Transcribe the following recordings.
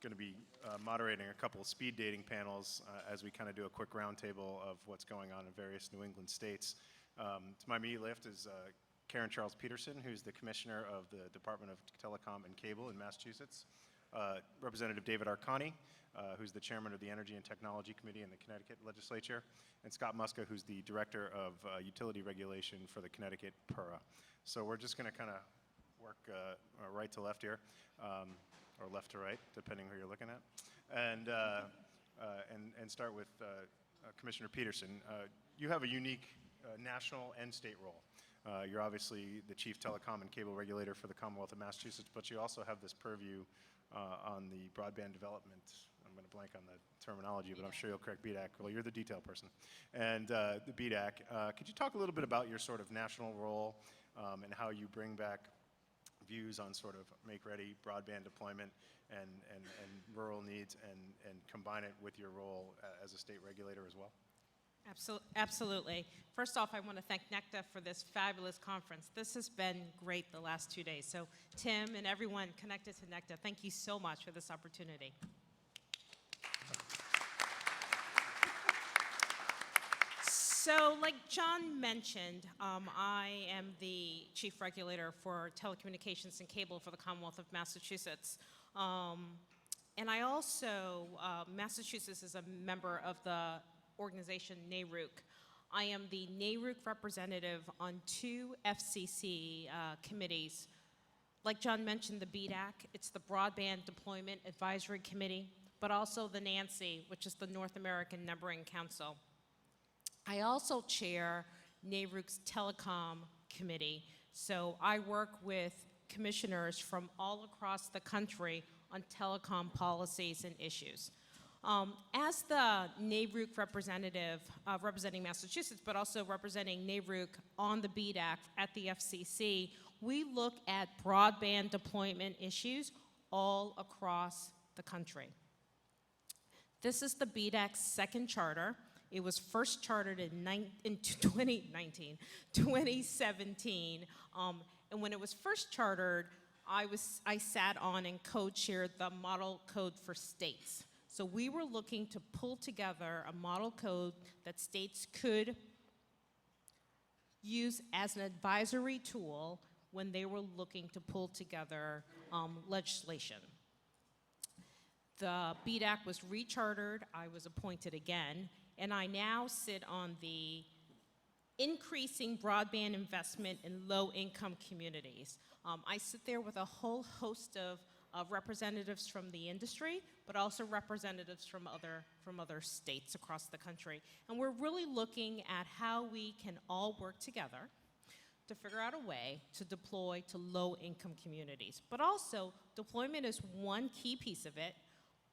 going to be moderating a couple of speed dating panels as we kind of do a quick roundtable of what's going on in various New England states. To my immediate left is Karen Charles Peterson, who's the Commissioner of the Department of Telecom and Cable in Massachusetts. Representative David Arcani, who's the Chairman of the Energy and Technology Committee in the Connecticut Legislature, and Scott Muska, who's the Director of Utility Regulation for the Connecticut PURA. So we're just going to kind of work right to left here, or left to right, depending who you're looking at, and start with Commissioner Peterson. You have a unique national and state role. You're obviously the Chief Telecom and Cable Regulator for the Commonwealth of Massachusetts, but you also have this purview on the broadband development. I'm going to blank on the terminology, but I'm sure you'll correct BDAC. Well, you're the detail person. And the BDAC. Could you talk a little bit about your sort of national role and how you bring back views on sort of make-ready broadband deployment and rural needs and combine it with your role as a state regulator as well? Absolutely. First off, I want to thank NECTA for this fabulous conference. This has been great the last 2 days. So Tim and everyone connected to NECTA, thank you so much for this opportunity. So like John mentioned, I am the Chief Regulator for Telecommunications and Cable for the Commonwealth of Massachusetts. And I also, Massachusetts is a member of the organization NARUC. I am the NARUC representative on 2 FCC committees. Like John mentioned, the BDAC, it's the Broadband Deployment Advisory Committee, but also the NANCI, which is the North American Numbering Council. I also chair NARUC's Telecom Committee, so I work with commissioners from all across the country on telecom policies and issues. As the NARUC representative, representing Massachusetts, but also representing NARUC on the BDAC at the FCC, we look at broadband deployment issues all across the country. This is the BDAC's second charter. It was first chartered in 2017, and when it was first chartered, I sat on and co-chaired the model code for states. So we were looking to pull together a model code that states could use as an advisory tool when they were looking to pull together legislation. The BDAC was rechartered, I was appointed again, and I now sit on the increasing broadband investment in low-income communities. I sit there with a whole host of representatives from the industry, but also representatives from other states across the country. And we're really looking at how we can all work together to figure out a way to deploy to low-income communities. But also, deployment is one key piece of it,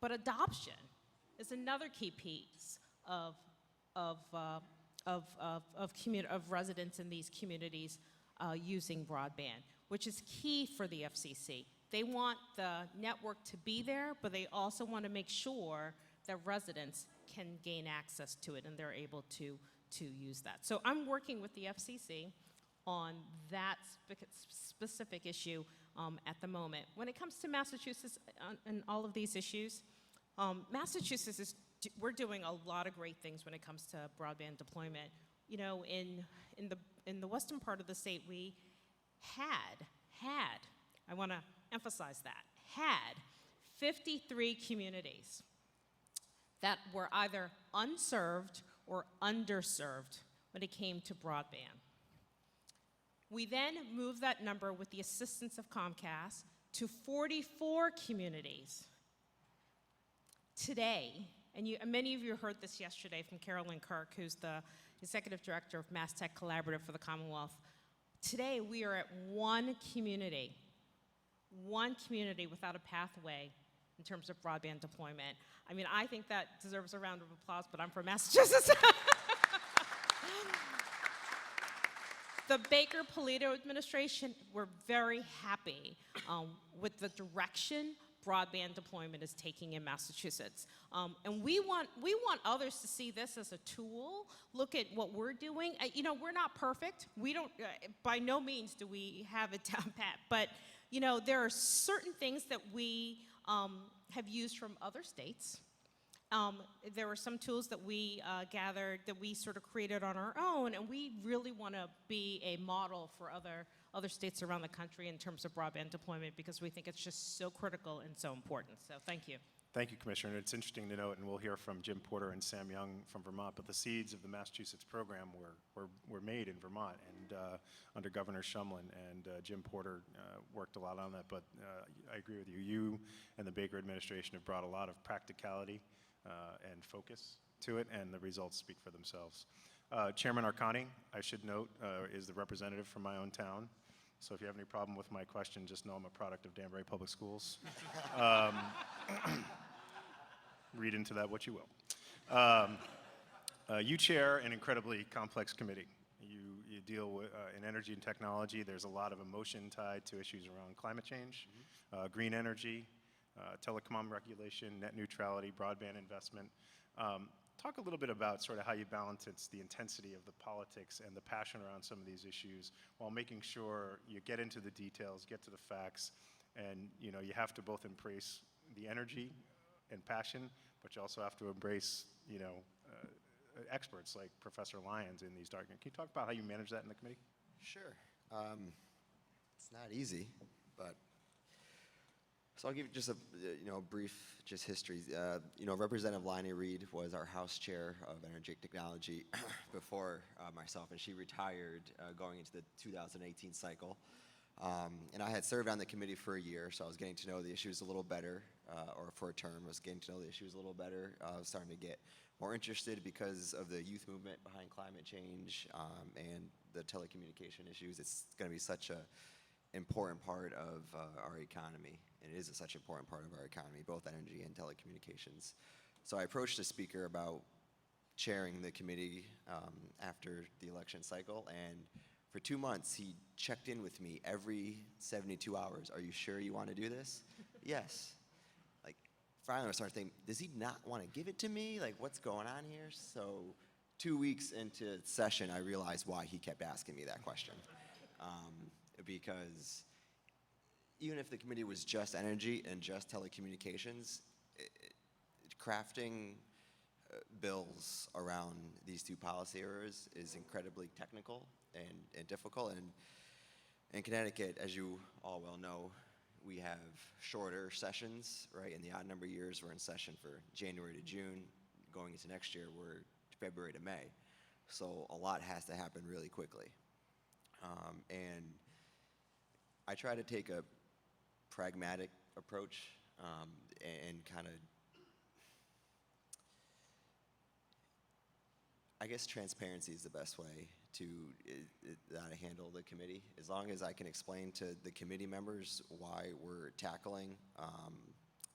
but adoption is another key piece of residents in these communities using broadband, which is key for the FCC. They want the network to be there, but they also want to make sure that residents can gain access to it and they're able to use that. So I'm working with the FCC on that specific issue at the moment. When it comes to Massachusetts and all of these issues, Massachusetts we're doing a lot of great things when it comes to broadband deployment. You know, in the western part of the state, we had, I want to emphasize that, had 53 communities that were either unserved or underserved when it came to broadband. We then moved that number with the assistance of Comcast to 44 communities. Today, and many of you heard this yesterday from Carolyn Kirk, who's the Executive Director of Mass Tech Collaborative for the Commonwealth. Today, we are at one community without a pathway in terms of broadband deployment. I mean, I think that deserves a round of applause, but I'm from Massachusetts. The Baker-Polito administration, we're very happy with the direction broadband deployment is taking in Massachusetts. And we want others to see this as a tool, look at what we're doing. You know, we're not perfect. We don't, by no means do we have it down pat, but you know, there are certain things that we have used from other states. There were some tools that we gathered that we sort of created on our own, and we really want to be a model for other states around the country in terms of broadband deployment because we think it's just so critical and so important. So thank you. Thank you, Commissioner. And it's interesting to note, and we'll hear from Jim Porter and Sam Young from Vermont, but the seeds of the Massachusetts program were made in Vermont and under Governor Shumlin, and Jim Porter worked a lot on that. But I agree with you. You and the Baker administration have brought a lot of practicality and focus to it, and the results speak for themselves. Chairman Arcani, I should note, is the representative from my own town. So if you have any problem with my question, just know I'm a product of Danbury Public Schools. Read into that what you will. You chair an incredibly complex committee. You deal with, in energy and technology, there's a lot of emotion tied to issues around climate change, green energy, telecom regulation, net neutrality, broadband investment. Talk a little bit about sort of how you balance the intensity of the politics and the passion around some of these issues while making sure you get into the details, get to the facts, and you have to both embrace the energy and passion, but you also have to embrace experts like Professor Lyons in these documents. Can you talk about how you manage that in the committee? Sure. It's not easy, but so I'll give you just a brief history. Representative Liney Reed was our House Chair of Energy and Technology before myself, and she retired going into the 2018 cycle. And I had served on the committee for a year, so I was getting to know the issues a little better, or for a term, I was getting to know the issues a little better. I was starting to get more interested because of the youth movement behind climate change and the telecommunication issues. It's going to be such an important part of our economy, and it is such an important part of our economy, both energy and telecommunications. So I approached the speaker about chairing the committee after the election cycle, and for 2 months, he checked in with me every 72 hours. Are you sure you want to do this? Yes. Finally, I started thinking, does he not want to give it to me? What's going on here? So 2 weeks into session, I realized why he kept asking me that question. Because even if the committee was just energy and just telecommunications, crafting bills around these two policy areas is incredibly technical and difficult. And in Connecticut, as you all well know, we have shorter sessions, right? In the odd number years, we're in session for January to June. Going into next year, we're February to May. So a lot has to happen really quickly. And I try to take a pragmatic approach and kind of, I guess transparency is the best way to handle the committee. As long as I can explain to the committee members why we're tackling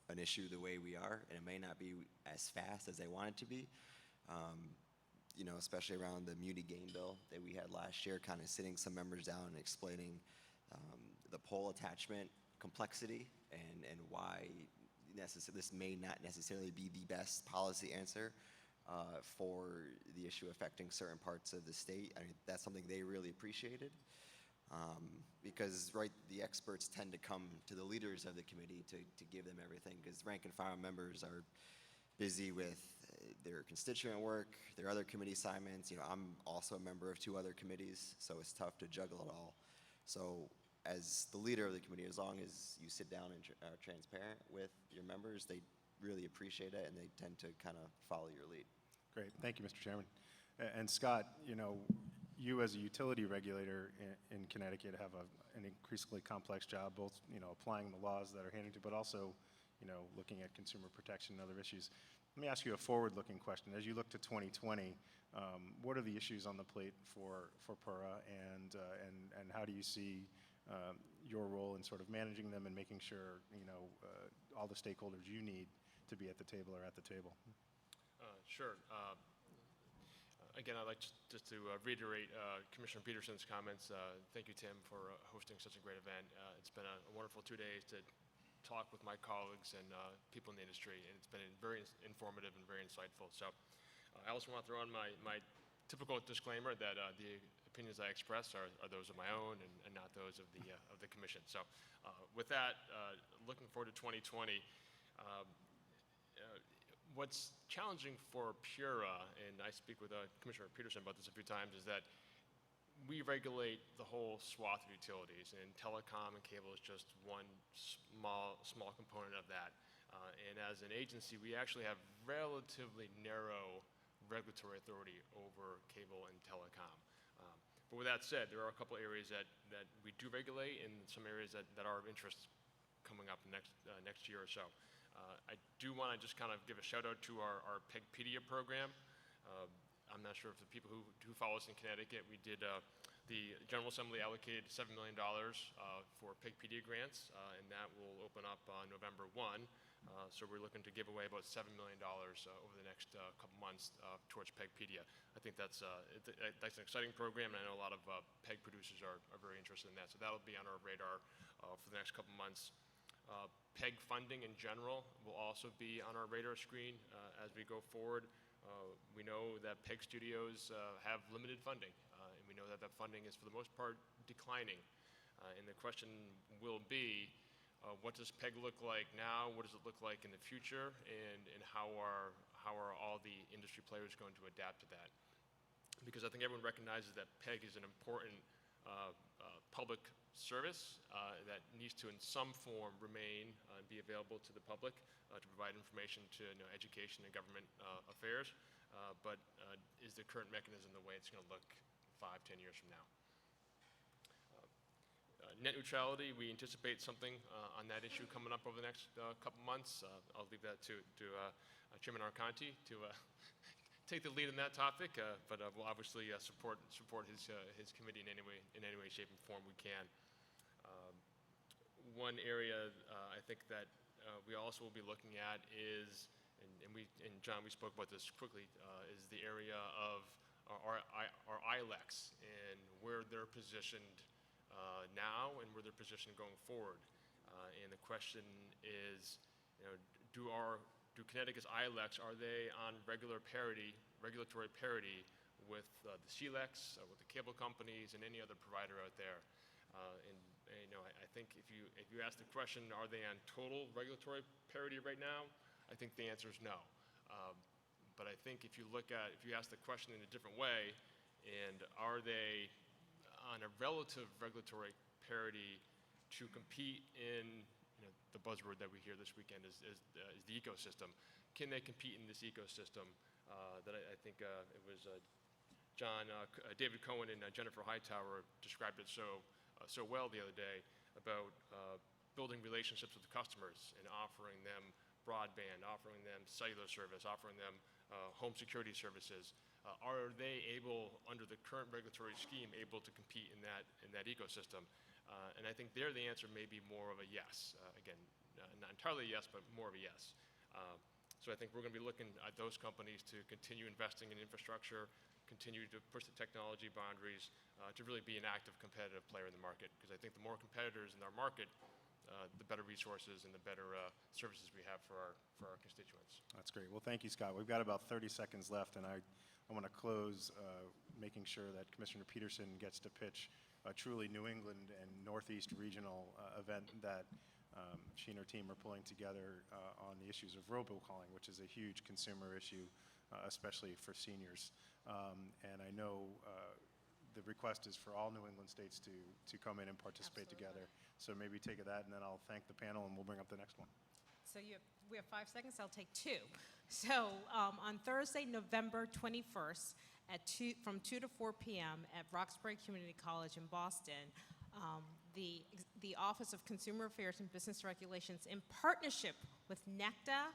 an issue the way we are, and it may not be as fast as they want it to be, especially around the muni game bill that we had last year, kind of sitting some members down and explaining the pole attachment complexity and why this may not necessarily be the best policy answer for the issue affecting certain parts of the state. I mean, that's something they really appreciated because, right, the experts tend to come to the leaders of the committee to give them everything because rank and file members are busy with their constituent work, their other committee assignments. I'm also a member of 2 other committees, so it's tough to juggle it all. So as the leader of the committee, as long as you sit down and are transparent with your members, they really appreciate it, and they tend to kind of follow your lead. Great. Thank you, Mr. Chairman. And Scott, you as a utility regulator in Connecticut have an increasingly complex job, both, applying the laws that are handed to, but also, looking at consumer protection and other issues. Let me ask you a forward-looking question. As you look to 2020, what are the issues on the plate for PURA, and how do you see your role in sort of managing them and making sure, all the stakeholders you need to be at the table are at the table? Sure. Again, I'd like just to reiterate Commissioner Peterson's comments. Thank you, Tim, for hosting such a great event. It's been a wonderful 2 days to talk with my colleagues and people in the industry, and it's been very informative and very insightful. So I also want to throw on my typical disclaimer that the opinions I express are those of my own and not those of the commission. So with that, looking forward to 2020, What's challenging for PURA, and I speak with Commissioner Peterson about this a few times, is that we regulate the whole swath of utilities, and telecom and cable is just one small component of that. And as an agency, we actually have relatively narrow regulatory authority over cable and telecom. But with that said, there are a couple areas that we do regulate, and some areas that are of interest coming up next year or so. I do want to just kind of give a shout out to our PEGpedia program. I'm not sure if the people who follow us in Connecticut, we did, the General Assembly allocated $7 million for PEGpedia grants, and that will open up on November 1. So we're looking to give away about $7 million over the next couple months towards PEGpedia. I think that's an exciting program, and I know a lot of PEG producers are very interested in that. So that'll be on our radar for the next couple months. PEG funding in general will also be on our radar screen as we go forward. We know that PEG studios have limited funding, and we know that funding is for the most part declining. And the question will be, what does PEG look like now? What does it look like in the future? And how are all the industry players going to adapt to that? Because I think everyone recognizes that PEG is an important public service that needs to in some form remain and be available to the public to provide information to education and government affairs. But is the current mechanism the way it's going to look 5-10 years from now? Net neutrality, we anticipate something on that issue coming up over the next couple months. I'll leave that to Chairman Arconti to take the lead in that topic, but we'll obviously support his committee in any way, shape, and form we can. One area I think that we also will be looking at is, and John, we spoke about this quickly, is the area of our ILECs and where they're positioned now and where they're positioned going forward. And the question is, do Connecticut's ILECs, are they on regulatory parity with the CLECs, with the cable companies, and any other provider out there? I think if you ask the question, are they on total regulatory parity right now? I think the answer is no. But I think if you ask the question in a different way, and are they on a relative regulatory parity to compete in, the buzzword that we hear this weekend is the ecosystem. Can they compete in this ecosystem? That I think it was David Cohen and Jennifer Hightower described it so well the other day about building relationships with the customers and offering them broadband, offering them cellular service, offering them home security services. Are they able, under the current regulatory scheme, able to compete in that ecosystem? And I think there the answer may be more of a yes. Again, not entirely a yes, but more of a yes. So I think we're going to be looking at those companies to continue investing in infrastructure, continue to push the technology boundaries, to really be an active competitive player in the market. Because I think the more competitors in our market, the better resources and the better services we have for our constituents. That's great. Well, thank you, Scott. We've got about 30 seconds left, and I want to close making sure that Commissioner Peterson gets to pitch a truly New England and Northeast regional event that she and her team are pulling together on the issues of robocalling, which is a huge consumer issue, especially for seniors. And I know the request is for all New England states to come in and participate together. So maybe take that, and then I'll thank the panel, and we'll bring up the next one. So we have 5 seconds. I'll take 2. So on Thursday, November 21st, from 2 to 4 p.m. at Roxbury Community College in Boston, the Office of Consumer Affairs and Business Regulations, in partnership with NECTA,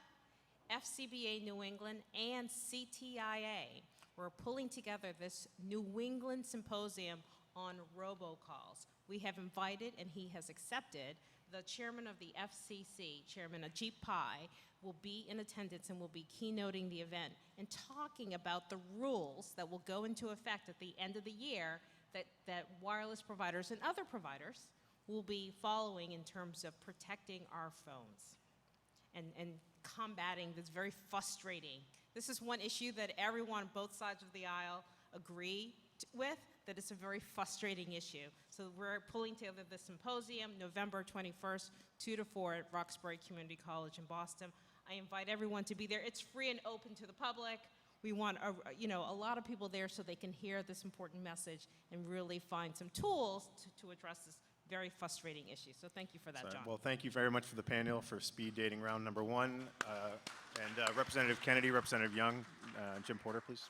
FCBA New England, and CTIA, we're pulling together this New England Symposium on robocalls. We have invited, and he has accepted, the chairman of the FCC, Chairman Ajit Pai, will be in attendance and will be keynoting the event and talking about the rules that will go into effect at the end of the year that wireless providers and other providers will be following in terms of protecting our phones and combating this very frustrating. This is one issue that everyone on both sides of the aisle agree with, that it's a very frustrating issue. So we're pulling together this symposium, November 21st, 2 to 4 at Roxbury Community College in Boston. I invite everyone to be there. It's free and open to the public. We want a lot of people there so they can hear this important message and really find some tools to address this very frustrating issue. So thank you for that, John. Well, thank you very much for the panel for speed dating round number 1. And Representative Kennedy, Representative Young, Jim Porter, please.